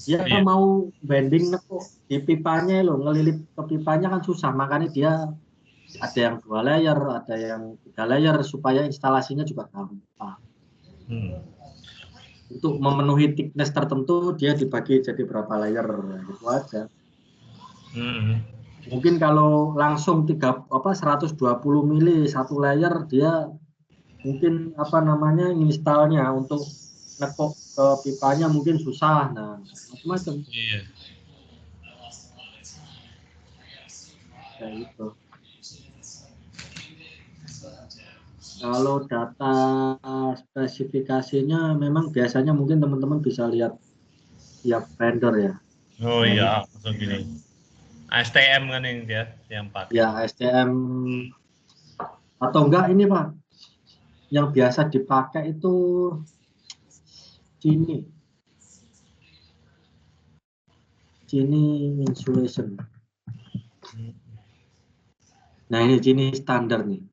Dia mau bending di pipanya loh, ngelilit ke pipanya kan susah, makanya dia ada yang 2 layer, ada yang 3 layer supaya instalasinya juga gampang. Untuk memenuhi thickness tertentu dia dibagi jadi berapa layer gitu aja. Mungkin kalau langsung 120 mili satu layer dia mungkin installnya untuk nekuk ke pipanya mungkin susah. Nah, macam-macam. Iya. Kayak gitu. Kalau data spesifikasinya memang biasanya mungkin teman-teman bisa lihat vendor ya. Oh iya, langsung gini. STM kan yang dia yang pakai. Ya, STM atau enggak ini Pak. Yang biasa dipakai itu Cini insulation. Nah ini Cini standar nih.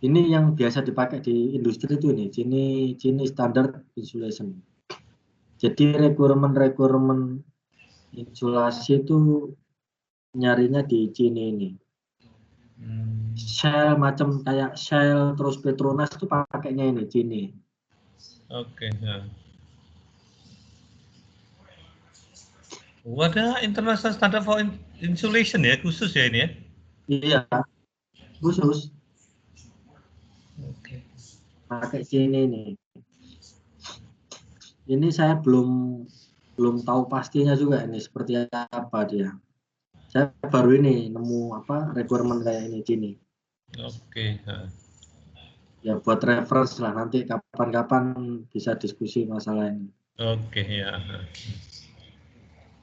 Ini yang biasa dipakai di industri itu nih, Cini standar insulation. Jadi requirement insulasi itu nyarinya di Cini ini. Shell macam kayak Shell terus Petronas itu pakainya ini Cini. Oke. Nah. Ada International Standard for Insulation ya, khusus ya ini ya? Iya, khusus Oke. pakai sini nih. Ini saya belum tahu pastinya juga ini seperti apa dia. Saya baru ini nemu requirement kayak ini sini. Oke. Ya buat reference lah, nanti kapan-kapan bisa diskusi masalah ini. Oke ya.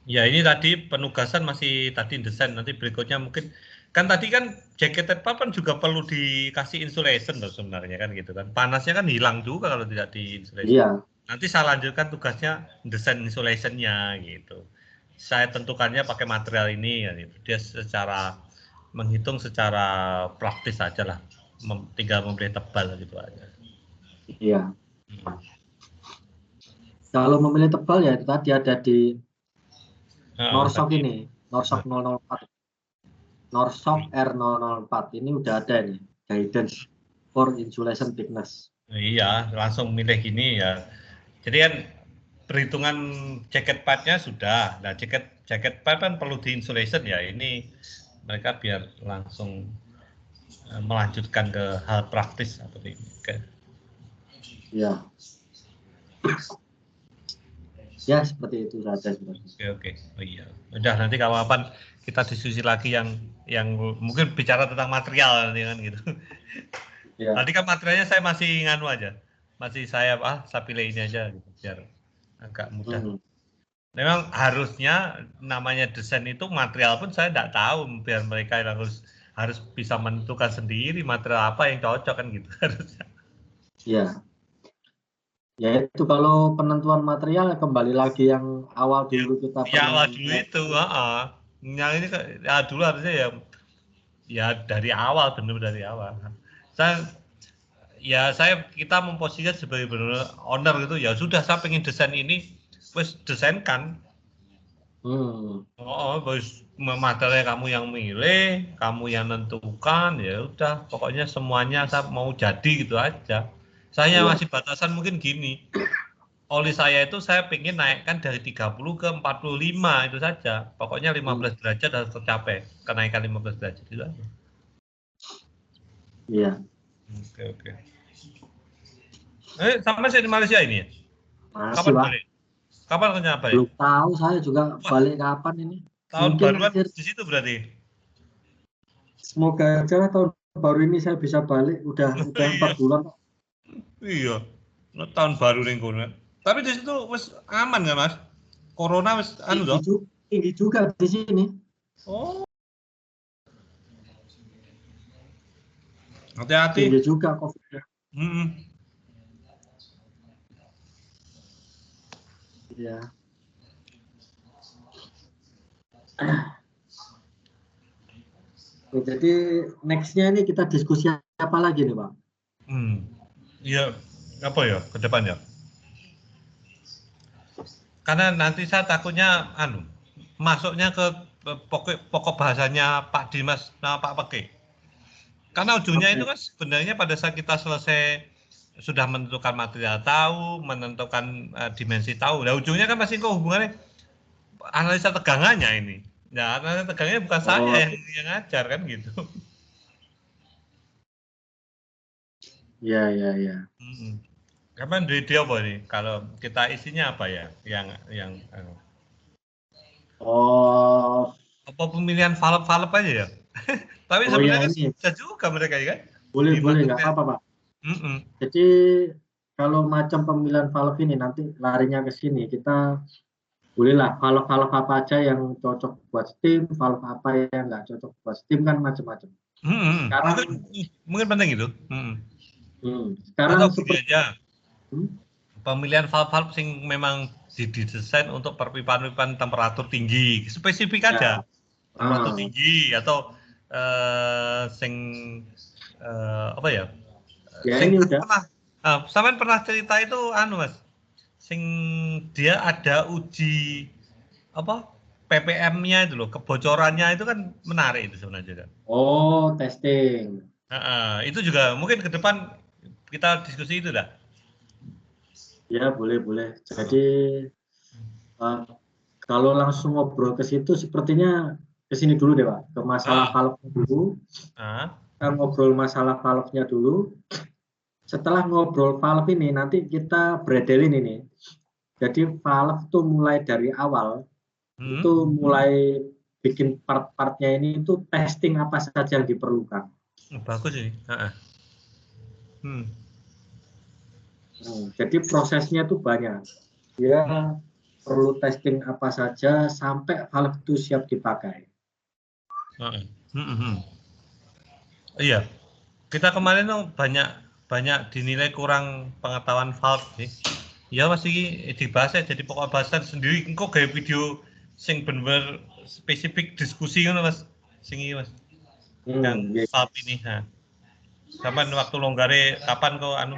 Ya ini tadi penugasan masih tadi desain, nanti berikutnya mungkin kan tadi kan jacketed pipe kan juga perlu dikasih insulation loh sebenarnya kan gitu kan. Panasnya kan hilang juga kalau tidak di insulation. Iya. Nanti saya lanjutkan tugasnya desain insulationnya gitu. Saya tentukannya pakai material ini ya gitu. Dia secara menghitung secara praktis saja lah. Tinggal membeli tebal gitu aja. Iya. Kalau memilih tebal ya itu tadi ada di Norsok ini, Norsok 004. Norsok R004 ini udah ada ini, guidance for insulation thickness. Iya, langsung milih gini ya. Jadi kan perhitungan jacket pipe-nya sudah. Nah, jacket pipe kan perlu di insulation ya. Ini mereka biar langsung melanjutkan ke hal praktis seperti ini. Oke. Ya. Ya, seperti itu saja sebenarnya. Oke. Oh iya. Udah nanti kapan kita diskusi lagi yang mungkin bicara tentang material nanti kan gitu. Ya. Tadi kan materialnya saya masih nganu aja. Masih saya pilih ini aja gitu biar agak mudah. Memang harusnya namanya desain itu material pun saya tidak tahu, biar mereka harus bisa menentukan sendiri material apa yang cocok kan gitu harusnya. Ya. Ya itu kalau penentuan material kembali lagi yang awal dulu kita Ya awal pernah dulu itu, yang ini ya dulu harusnya ya dari awal, benar dari awal. Kita memposisikan sebagai benar owner gitu, ya sudah saya pengen desain ini, wes desainkan. Materialnya kamu yang milih, kamu yang nentukan, ya udah pokoknya semuanya saya mau jadi gitu aja. Saya masih batasan mungkin gini. Oli saya itu saya pengen naikkan dari 30 ke 45 itu saja. Pokoknya 15 derajat harus tercapai. Kenaikan 15 derajat itu aja. Iya. Oke. Sama saya di Malaysia ini ya? Masih, Pak. Kapan kenapa ya? Belum tahu saya juga balik kapan ini. Tahun Mungkin baruan akhir. di situ berarti. Semoga aja tahun baru ini saya bisa balik. Udah 4 bulan. Iya. Tahun baru ning kono. Tapi di situ wis aman nggak Mas? Corona wis tinggi juga di sini. Oh. Hati-hati. Tinggi juga COVID-nya. Iya. Jadi next-nya ini kita diskusi apa lagi nih, Pak? Iya, apa ya ke depannya? Karena nanti saya takutnya masuknya ke pokok bahasanya Pak Dimas sama Pak Peke. Karena ujungnya itu kan sebenarnya pada saat kita selesai sudah menentukan material tahu, menentukan dimensi tahu. Nah, ujungnya kan masih kok hubungannya analisa tegangannya ini. Nah, analisa tegangannya bukan saya yang ngajar kan gitu. Iya. Kapan dia apa nih? Kalau kita isinya apa ya? Yang apa pemilihan valve aja ya? Tapi sebenarnya bisa juga mereka ya kan? Boleh nggak apa-apa, Pak. Jadi kalau macam pemilihan valve ini nanti larinya ke sini, kita bolehlah valve apa aja yang cocok buat steam, valve apa yang nggak cocok buat steam, kan macam-macam. Sekarang mungkin penting itu. Sekarang atau seperti aja. Pemilihan valve sing memang didesain untuk perpipaan temperatur tinggi, spesifik aja. Temperatur tinggi atau sing apa ya? Sing ini udah. Sampean pernah cerita itu Mas. Sing dia ada uji apa? PPM-nya itu loh, kebocorannya itu kan menarik itu sebenarnya kan. Oh, testing. Itu juga mungkin ke depan kita diskusi itu dah. Ya, boleh. Jadi Kalau langsung ngobrol ke situ, sepertinya ke sini dulu deh, Pak. Ke masalah valve dulu. Kita ngobrol masalah valve-nya dulu. Setelah ngobrol valve ini, nanti kita bredelin ini. Jadi valve tuh mulai dari awal, itu mulai bikin part-partnya ini itu testing apa saja yang diperlukan. Bagus ini. Jadi prosesnya tuh banyak. Dia perlu testing apa saja sampai valve itu siap dipakai. Iya, kita kemarin tuh banyak dinilai kurang pengetahuan valve sih. Ya masih dibahas ya, jadi pokok bahasan sendiri. Kok kayak video sing bener spesifik diskusi kan mas, sing ini mas, yang valve ini. Nah, kapan waktu longgare, kapan kok anu?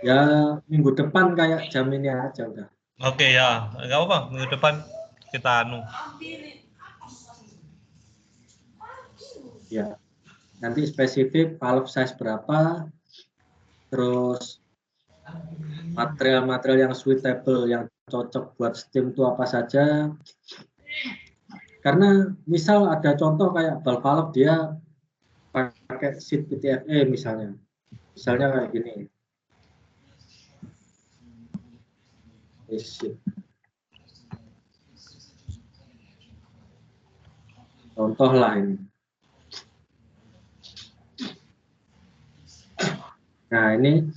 Ya minggu depan kayak jam ini aja udah. Oke ya, nggak apa, minggu depan kita anu. Ya, nanti spesifik valve size berapa, terus material-material yang suitable, yang cocok buat steam itu apa saja. Karena misal ada contoh kayak valve dia pakai seat PTFE misalnya kayak gini. Contoh lah ini. Nah ini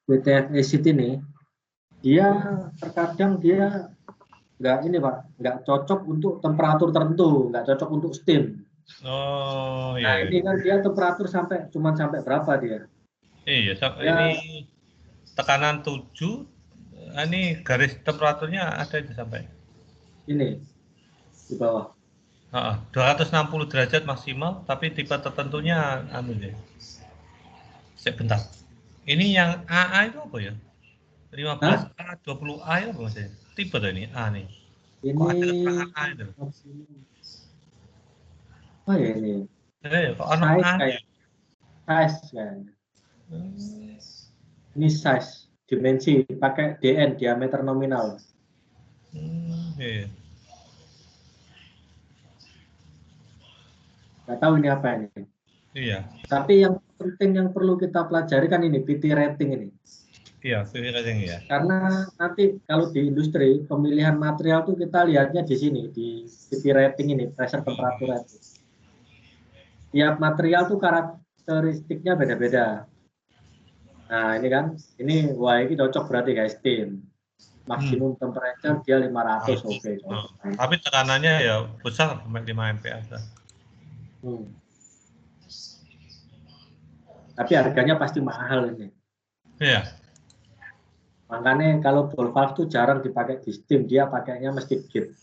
PTFE seat ini, dia terkadang dia nggak cocok untuk temperatur tertentu, nggak cocok untuk steam. Oh iya. Nah ini kan dia temperatur cuma sampai berapa dia? Iya, ini tekanan 7, ini garis temperaturnya ada itu sampai. Ini di bawah. 260 derajat maksimal, tapi tipe tertentunya anu deh. Sebentar. Ini yang AA itu apa ya? 15A, 20A itu apa maksudnya? Tipe tuh ini A nih. Ini kok ada keterangan A itu? Oh ya ini. Kok ada A? Size kayaknya. Ini size, dimensi, pakai DN, diameter nominal. Iya. Nggak tahu ini apa ini. Iya. Tapi yang penting yang perlu kita pelajari kan ini, PT rating ini. Iya, PT rating ya. Karena nanti kalau di industri, pemilihan material tuh kita lihatnya di sini, di PT rating ini, pressure temperature rating. Tiap material tuh karakteristiknya beda-beda. Nah ini kan, wah ini cocok berarti guys, steam. Maksimum temperature dia 500, oke. Tapi tekanannya ya besar sampai 5 MPa. Tapi harganya pasti mahal ini. Iya. Makanya kalau ball valve tuh jarang dipakai di steam, dia pakainya mesti gate.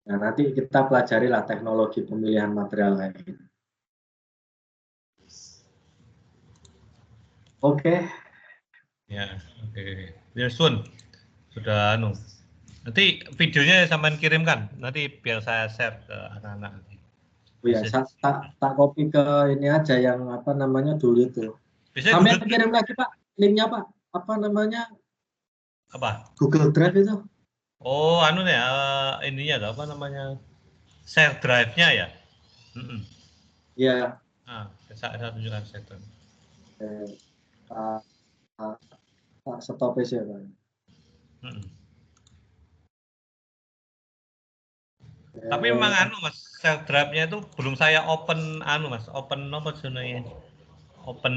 Nah, nanti kita pelajari lah teknologi pemilihan material kayak gitu. Oke. Ya, oke. Ya, Sun. Sudah anu. Nanti videonya sampean kirimkan. Nanti biar saya share ke anak-anak. Oh ya, tak copy ke ini aja yang apa namanya dulu itu. Sampai kirim lagi Pak, linknya Pak. Apa namanya? Apa? Google Drive itu. Oh, anu ya, ininya apa namanya? Share drive-nya ya? Iya. Saya tunjukkan share drive. Stop ya Pak. Tapi memang anu Mas, share drive-nya itu belum saya open anu Mas, open apa sebenarnya? Open